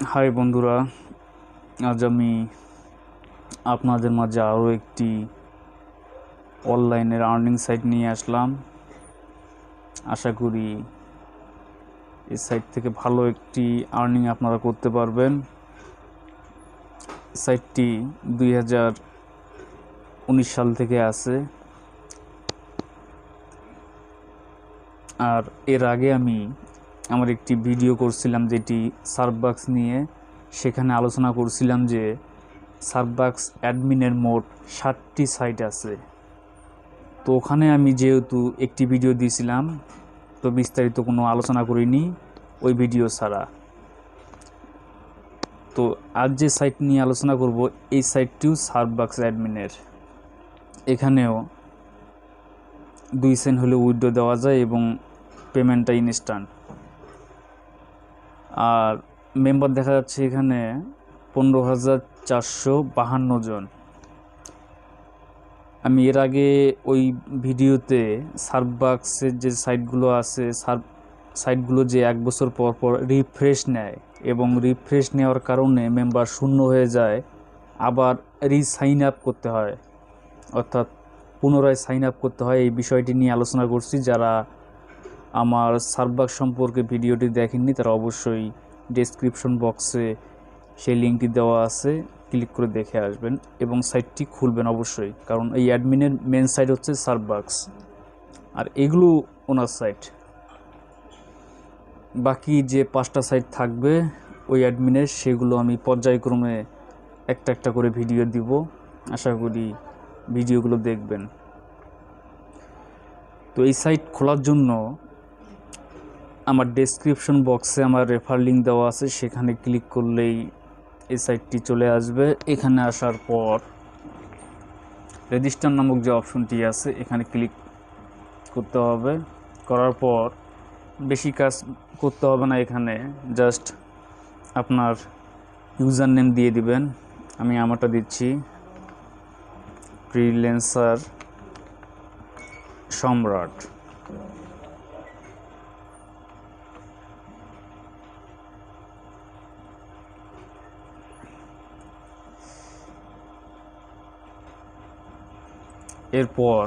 High বন্ধুরা, আজ আমি আপনাদের মাঝে আরও একটি অনলাইনের আর্নিং সাইট নিয়ে আসলাম। আশা করি এই সাইট থেকে ভালো একটি আর্নিং আপনারা করতে পারবেন। সাইটটি 2019 সাল থেকে আছে, আর এর আগে আমি আমার একটি ভিডিও করছিলাম যেটি সার্ভবাক্স নিয়ে। সেখানে আলোচনা করছিলাম যে সার্ভবাক্স অ্যাডমিনের মোট 60টি সাইট আছে। তো ওখানে আমি যেহেতু একটি ভিডিও দিয়েছিলাম, তো বিস্তারিত কোনো আলোচনা করিনি ওই ভিডিও ছাড়া। তো আজ যে সাইট নিয়ে আলোচনা করব, এই সাইটটিও সার্ভবাক্স অ্যাডমিনের। এখানেও 2 সেন্ট হলে উইথড্র দেওয়া যায় এবং পেমেন্টটা ইনস্ট্যান্ট। আর মেম্বার দেখা যাচ্ছে এখানে 15,452 জন। আমি এর আগে ওই ভিডিওতে সার্ভবাক্সের যে সাইটগুলো আছে, সাইটগুলো যে 1 বছর পর পর রিফ্রেশ নেয় এবং রিফ্রেশ নেওয়ার কারণে মেম্বার শূন্য হয়ে যায়, আবার সাইন আপ করতে হয়, অর্থাৎ পুনরায় সাইন আপ করতে হয়। এই বিষয়টি নিয়ে আলোচনা করছি। যারা আমার সার্ভবাক্স সম্পর্কে ভিডিওটি দেখেননি তারা অবশ্যই ডেসক্রিপশন বক্সে সেই লিঙ্কটি দেওয়া আছে, ক্লিক করে দেখে আসবেন এবং সাইটটি খুলবেন অবশ্যই, কারণ এই অ্যাডমিনের মেন সাইট হচ্ছে সার্ভবাক্স, আর এগুলো ওনার সাইট। বাকি যে 5টা সাইট থাকবে ওই অ্যাডমিনের, সেগুলো আমি পর্যায়ক্রমে একটা একটা করে ভিডিও দিব। আশা করি ভিডিওগুলো দেখবেন। তো এই সাইট খোলার জন্য আমার ডেসক্রিপশন বক্সে আমার রেফার লিঙ্ক দেওয়া আছে, সেখানে ক্লিক করলেই এই সাইটটি চলে আসবে। এখানে আসার পর রেজিস্টার নামক যে অপশনটি আছে এখানে ক্লিক করতে হবে। করার পর বেশি কাজ করতে হবে না, এখানে জাস্ট আপনার ইউজার নেম দিয়ে দিবেন। আমি আমারটা দিচ্ছি, ফ্রিল্যান্সার সম্রাট। এরপর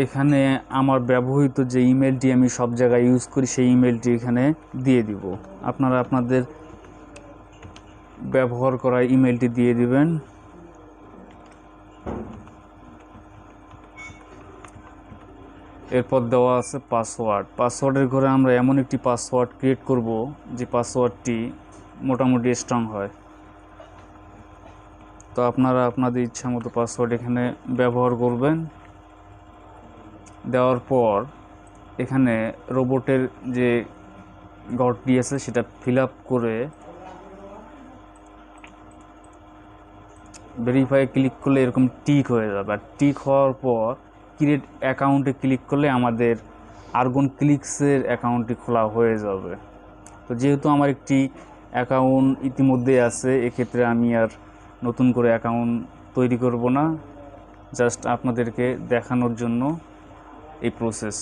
এখানে আমার ব্যবহৃত যে ইমেলটি আমি সব জায়গায় ইউজ করি সেই ইমেলটি এখানে দিয়ে দিব। আপনারা আপনাদের ব্যবহার করা ইমেলটি দিয়ে দিবেন। এরপর দেওয়া আছে পাসওয়ার্ড। পাসওয়ার্ডের ঘরে আমরা এমন একটি পাসওয়ার্ড ক্রিয়েট করব যে পাসওয়ার্ডটি মোটামুটি স্ট্রং হয়। তো আপনারা আপনাদের ইচ্ছা মতো পাসওয়ার্ড এখানে ব্যবহার করবেন। দেওয়ার পর এখানে রোবটের যে ঘরটি আছে সেটা ফিল আপ করে ভেরিফাই ক্লিক করলে এরকম টিক হয়ে যাবে। আর টিক হওয়ার পর ক্রিয়েট অ্যাকাউন্টে ক্লিক করলে আমাদের আর্গনক্লিক্সের অ্যাকাউন্টটি খোলা হয়ে যাবে। তো যেহেতু আমার একটি অ্যাকাউন্ট ইতিমধ্যে আছে, এক্ষেত্রে আমি আর নতুন করে অ্যাকাউন্ট তৈরি করব না, জাস্ট আপনাদেরকে দেখানোর জন্য এই প্রসেস।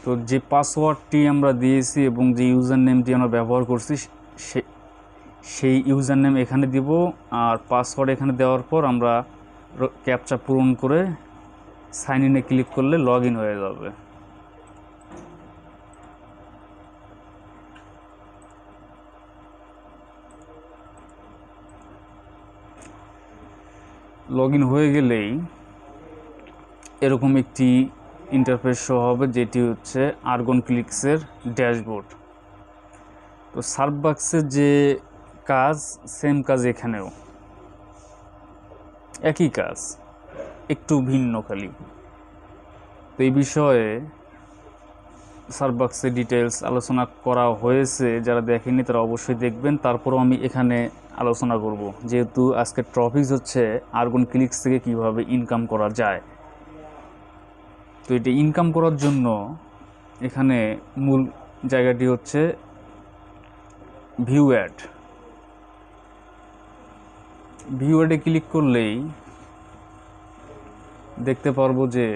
তো যে পাসওয়ার্ডটি আমরা দিয়েছি এবং যে ইউজার নেমটি আমরা ব্যবহার করছি সেই ইউজার নেম এখানে দিব, আর পাসওয়ার্ড এখানে দেওয়ার পর আমরা ক্যাপচা পূরণ করে সাইন ইনে ক্লিক করলে লগ ইন হয়ে যাবে। লগ ইন হয়ে গেলেই এরকম একটি ইন্টারফেস শো হবে, যেটি হচ্ছে আর্গনক্লিক্সের ড্যাশবোর্ড। তো সার্ভবাক্সের যে কাজ, সেম কাজ এখানেও, একই কাজ, একটু ভিন্ন খালি। তো এই বিষয়ে সার্ভবাক্সের ডিটেলস আলোচনা করা হয়েছে, যারা দেখেননি তারা অবশ্যই দেখবেন। তারপরও আমি এখানে আলোচনা করব, যেহেতু আজকের টপিক হচ্ছে আর্গনক্লিক্স থেকে কিভাবে ইনকাম করা যায়। তো এটা ইনকাম করার জন্য এখানে মূল জায়গাটি হচ্ছে ভিউ অ্যাড। ভিউ অ্যাডে ক্লিক করলেই দেখতে পারবো যে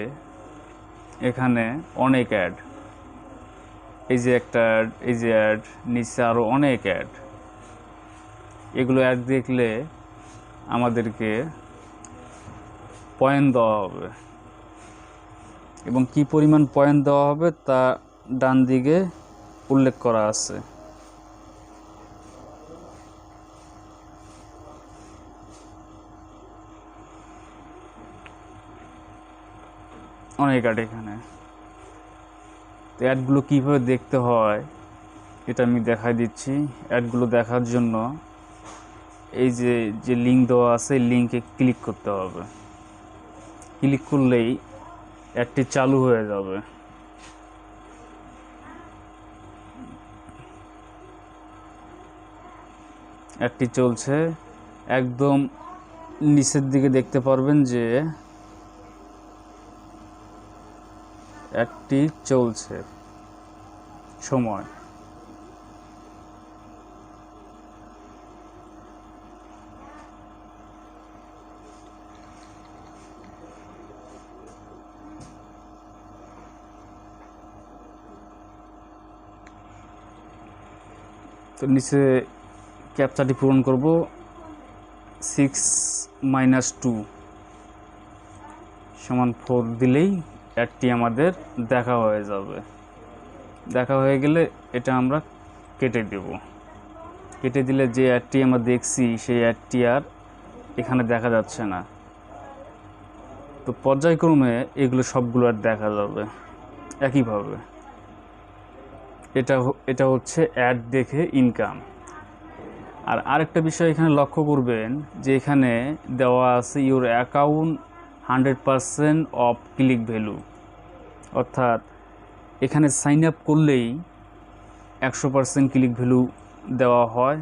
এখানে অনেক অ্যাড, এই যে একটা অ্যাড, এই যে অ্যাড, নিচে আরও অনেক অ্যাড। এগুলো অ্যাড দেখলে আমাদেরকে পয়েন্ট দেওয়া হবে, এবং কি পরিমাণ পয়েন্ট দেওয়া হবে তা ডান দিকে উল্লেখ করা আছে। অনেক অ্যাড এখানে। তো অ্যাডগুলো কীভাবে দেখতে হয় এটা আমি দেখাই দিচ্ছি। অ্যাডগুলো দেখার জন্য এই যে যে লিঙ্ক দেওয়া আছে লিঙ্কে ক্লিক করতে হবে। ক্লিক করলেই অ্যাডটি চালু হয়ে যাবে। অ্যাডটি চলছে, একদম নিচের দিকে দেখতে পারবেন যে অ্যাডটি চলছে সময়। তো নিচে ক্যাপচাটি পূরণ করব, 6 - 2 = 4 দিলেই অ্যাডটি আমাদের দেখা হয়ে যাবে। দেখা হয়ে গেলে এটা আমরা কেটে দেব। কেটে দিলে যে অ্যাডটি আমরা দেখছি সেই অ্যাডটি আর এখানে দেখা যাচ্ছে না। তো পর্যায়ক্রমে এগুলো সবগুলো আর দেখা যাবে একইভাবে। এটা হচ্ছে অ্যাড দেখে ইনকাম। আর আরেকটা বিষয় এখানে লক্ষ্য করবেন যে এখানে দেওয়া আছে your account 100% of click value, অর্থাৎ এখানে সাইন আপ করলেই 100% ক্লিক ভ্যালু দেওয়া হয়।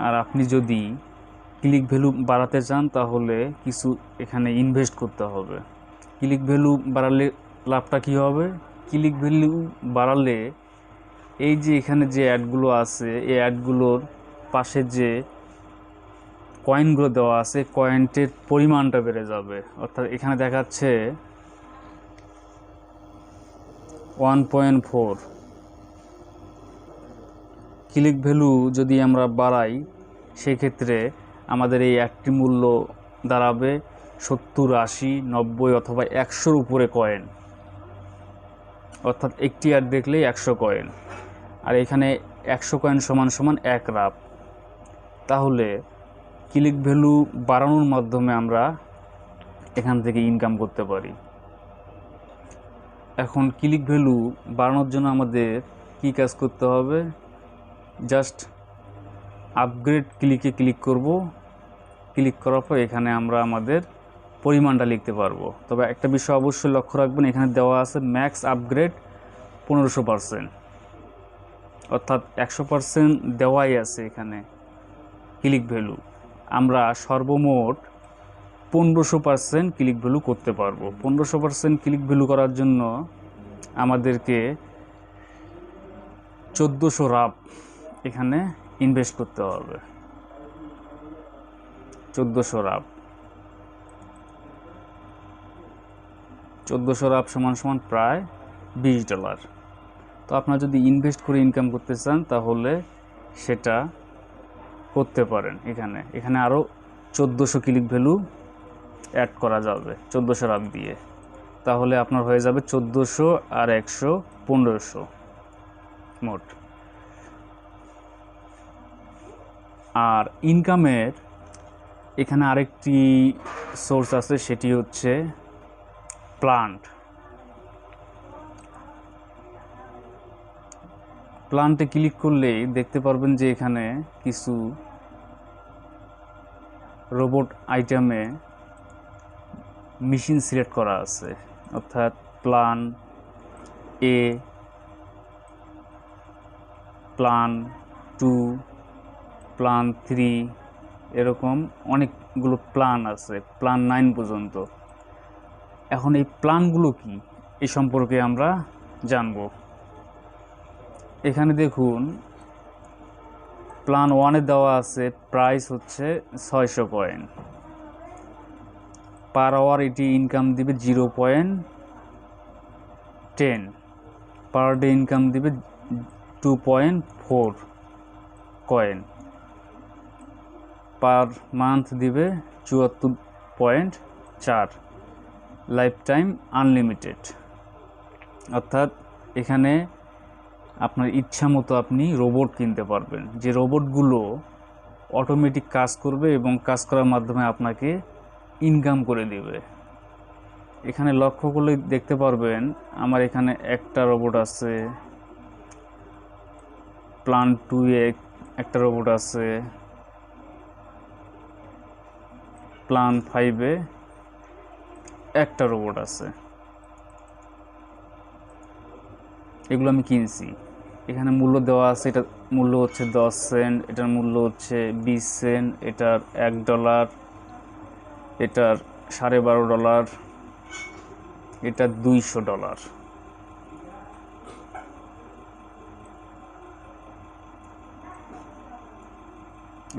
আর আপনি যদি ক্লিক ভ্যালু বাড়াতে চান তাহলে কিছু এখানে ইনভেস্ট করতে হবে। ক্লিক ভ্যালু বাড়ালে লাভটা কী হবে? ক্লিক ভ্যালু বাড়ালে এই যে এখানে যে অ্যাডগুলো আছে এই অ্যাডগুলোর পাশে যে কয়েনগুলো দেওয়া আছে কয়েনটির পরিমাণটা বেড়ে যাবে। অর্থাৎ এখানে দেখাচ্ছে 1.4। ক্লিক ভ্যালু যদি আমরা বাড়াই সেক্ষেত্রে আমাদের এই অ্যাডটি মূল্য দাঁড়াবে 70, 80, 90 অথবা 100-র উপরে কয়েন। অর্থাৎ একটি অ্যাড দেখলেই 100 কয়েন, আর এখানে 100 কয়েন = 1 রাপ। তাহলে ক্লিক ভ্যালু বাড়ানোর মাধ্যমে আমরা এখান থেকে ইনকাম করতে পারি। এখন ক্লিক ভ্যালু বাড়ানোর জন্য আমাদের কি কাজ করতে হবে? জাস্ট আপগ্রেড ক্লিকে ক্লিক করব। ক্লিক করার পর এখানে আমরা আমাদের পরিমাণটা লিখতে পারবো। তবে একটা বিষয় অবশ্যই লক্ষ্য রাখবেন, এখানে দেওয়া আছে ম্যাক্স আপগ্রেড 1500%, অর্থাৎ 100% দেওয়াই আছে এখানে ক্লিক ভ্যালু। আমরা সর্বমোট 1500% ক্লিক ভ্যালু করতে পারবো। 1500% ক্লিক ভ্যালু করার জন্য আমাদেরকে 1400 রাপ এখানে ইনভেস্ট করতে হবে। 1400 রাপ, 1400 রাপ = প্রায় $20। তো আপনারা যদি ইনভেস্ট করে ইনকাম করতে চান তাহলে সেটা করতে পারেন। এখানে আরও 1400 ক্লিক ভ্যালু অ্যাড করা যাবে 1400 রাপ দিয়ে। তাহলে আপনার হয়ে যাবে 1400 আর 100 1500 মোট। আর ইনকামের এখানে আরেকটি সোর্স আছে, সেটি হচ্ছে প্লান্টে ক্লিক করলেই দেখতে পারবেন যে এখানে কিছু রোবট আইটেমে মেশিন সিলেক্ট করা আছে, অর্থাৎ প্লান এ, প্লান 2, প্লান 3, এরকম অনেকগুলো প্লান আছে, প্লান 9 পর্যন্ত। এখন এই প্লানগুলো কি এই সম্পর্কে আমরা জানব। এখানে দেখুন প্ল্যান 1-এ দেওয়া আছে প্রাইস হচ্ছে 600 কয়েন, পার আওয়ার এটি ইনকাম দিবে 0.10, পার ডে ইনকাম দিবে 2.4 কয়েন, পার মান্থ দিবে 74.4, লাইফ টাইম আনলিমিটেড। অর্থাৎ এখানে আপনার ইচ্ছা মতো আপনি রোবট কিনতে পারবেন, যে রোবটগুলো অটোমেটিক কাজ করবে এবং কাজ করার মাধ্যমে আপনাকে ইনকাম করে দিবে। এখানে লক্ষ্য করলে দেখতে পারবেন আমার এখানে একটা রোবট আছে, প্ল্যান 2-এ একটা রোবট আছে, প্ল্যান 5-এ একটা রোবট আছে। এগুলো আমি কিনছি। এখানে মূল্য দেওয়া আছে, এটা মূল্য হচ্ছে 10 সেন্ট, এটার মূল্য হচ্ছে 20 সেন্ট, এটার $1, এটার $12.5, এটা $200।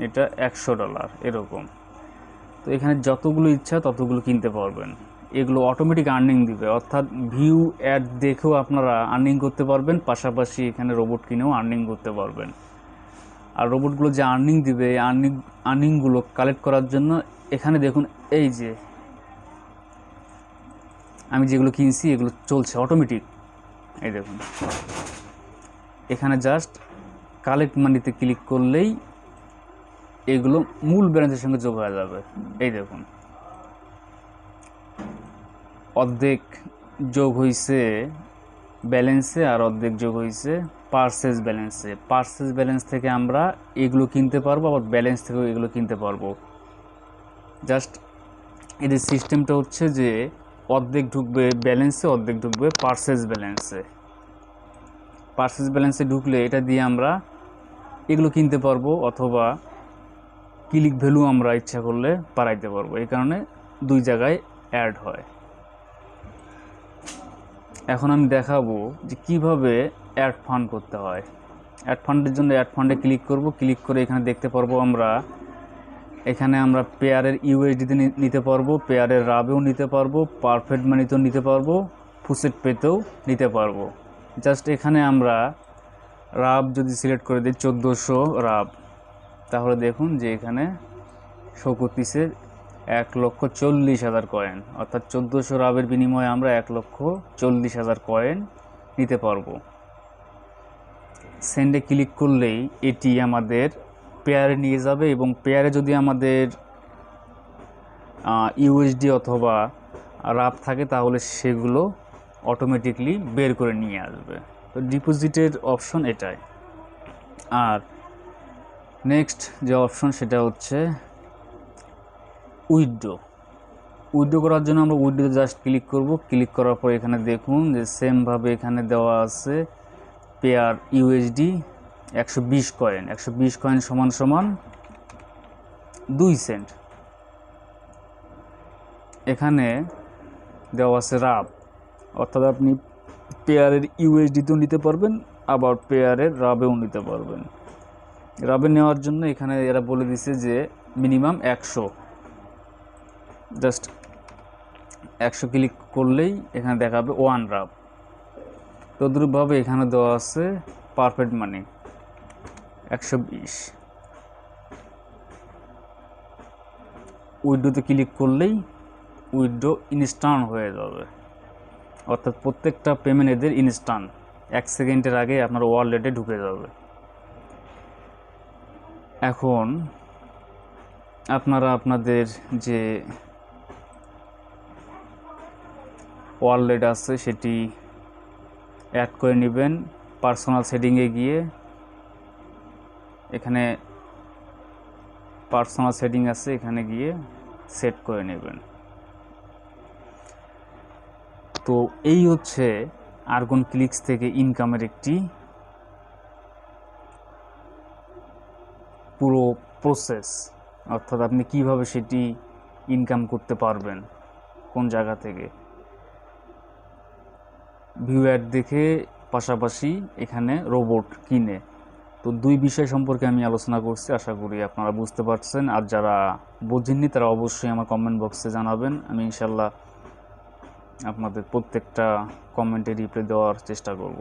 এটা $100 এরকম। তো এখানে যতগুলো ইচ্ছা ততগুলো কিনতে পারবেন। এগুলো অটোমেটিক আর্নিং দিবে, অর্থাৎ ভিউ অ্যাড দেখেও আপনারা আর্নিং করতে পারবেন, পাশাপাশি এখানে রোবট কিনেও আর্নিং করতে পারবেন। আর রোবটগুলো যে আর্নিং দিবে, আর্নিংগুলো কালেক্ট করার জন্য এখানে দেখুন, এই যে আমি যেগুলো কিনছি এগুলো চলছে অটোমেটিক। এই দেখুন, এখানে জাস্ট কালেক্ট মানিতে ক্লিক করলেই এগুলো মূল ব্যালেন্সের সঙ্গে যোগ হয়ে যাবে। এই দেখুন, অর্ধেক যোগ হয়েছে ব্যালেন্সে আর অর্ধেক যোগ হয়েছে পারচেজ ব্যালেন্সে। পারচেজ ব্যালেন্স থেকে আমরা এগুলো কিনতে পারবো, আবার ব্যালেন্স থেকেও এগুলো কিনতে পারবো। জাস্ট এদের সিস্টেমটা হচ্ছে যে অর্ধেক ঢুকবে ব্যালেন্সে, অর্ধেক ঢুকবে পারচেজ ব্যালেন্সে। পারচেজ ব্যালেন্সে ঢুকলে এটা দিয়ে আমরা এগুলো কিনতে পারবো, অথবা ক্লিক ভ্যালু আমরা ইচ্ছা করলে বাড়াইতে পারবো। এই কারণে দুই জায়গায় অ্যাড হয়। এখন আমি দেখাবো যে কিভাবে অ্যাড ফান্ড করতে হয়। অ্যাড ফান্ডের জন্য অ্যাড ফান্ডে ক্লিক করব, ক্লিক করে এখানে দেখতে পারবো এখানে আমরা পেয়ারের ইউএসডিতে নিতে পারবো, পেয়ারের রাবেও নিতে পারবো, পারফেক্ট মানিতেও নিতে পারবো, ফুসেট পেতেও নিতে পারবো। জাস্ট এখানে আমরা রাব যদি সিলেক্ট করে দিই 1400 রাব, তাহলে দেখুন যে এখানে শো করতেছে 1,40,000 কয়েন, অর্থাৎ 1400 রাবের বিনিময়ে আমরা 1,40,000 কয়েন নিতে পারবো। সেন্ডে ক্লিক করলেই এটি আমাদের পেয়ারে নিয়ে যাবে, এবং পেয়ারে যদি আমাদের ইউএসডি অথবা রাব থাকে তাহলে সেগুলো অটোমেটিকলি বের করে নিয়ে আসবে। তো ডিপোজিটের অপশন এটাই। আর নেক্সট যে অপশন সেটা হচ্ছে উইথড্র করার জন্য আমরা উইথড্রোতে জাস্ট ক্লিক করব। ক্লিক করার পর এখানে দেখুন যে সেমভাবে এখানে দেওয়া আছে পেয়ার ইউএসডি 120 কয়েন, 120 কয়েন সমান সমান 2 সেন্ট। এখানে দেওয়া আছে রাব, অর্থাৎ আপনি পেয়ারের ইউএসডিতেও নিতে পারবেন, আবার পেয়ারের রাবেও নিতে পারবেন। রাবে নেওয়ার জন্য এখানে এরা বলে দিছে যে মিনিমাম 100, জাস্ট 100 ক্লিক করলেই এখানে দেখাবে 1 রাব। তদ্রূপভাবে এখানে দেওয়া আছে পারফেক্ট মানি 120। উইথড্রোতে ক্লিক করলেই উইথড্রো ইনস্ট্যান্ট হয়ে যাবে, অর্থাৎ প্রত্যেকটা পেমেন্ট এদের ইনস্ট্যান্ট 1 সেকেন্ডের আগে আপনার ওয়ালেটে ঢুকে যাবে। এখন আপনারা আপনাদের যে ওয়ালেট আছে সেটি অ্যাড করে নেবেন। পার্সোনাল সেটিংয়ে গিয়ে এখানে পার্সোনাল সেটিং আছে, এখানে গিয়ে সেট করে নেবেন। তো এই হচ্ছে আর্গনক্লিক্স থেকে ইনকামের একটি পুরো প্রসেস, অর্থাৎ আপনি কিভাবে সেটি ইনকাম করতে পারবেন, কোন জায়গা থেকে ভিউ অ্যাড দেখে, পাশাপাশি এখানে রোবট কিনে। তো তো দুই বিষয় সম্পর্কে আমি আলোচনা করছি, আশা করি আপনারা বুঝতে পারছেন। আর যারা বোঝেননি তারা অবশ্যই আমার কমেন্ট বক্সে জানাবেন, আমি ইনশাল্লাহ আপনাদের প্রত্যেকটা কমেন্টে রিপ্লাই দেওয়ার চেষ্টা করব।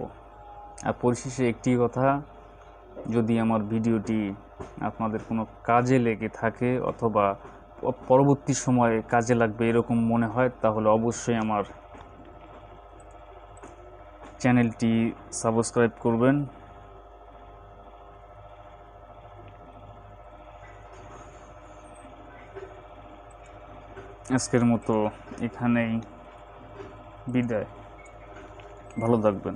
আর পরিশেষে একটি কথা, যদি আমার ভিডিওটি আপনাদের কোনো কাজে লেগে থাকে অথবা পরবর্তী সময়ে কাজে লাগবে এরকম মনে হয়, তাহলে অবশ্যই আমার চ্যানেলটি সাবস্ক্রাইব করবেন। আজকের মতো এখানেই বিদায়, ভালো থাকবেন।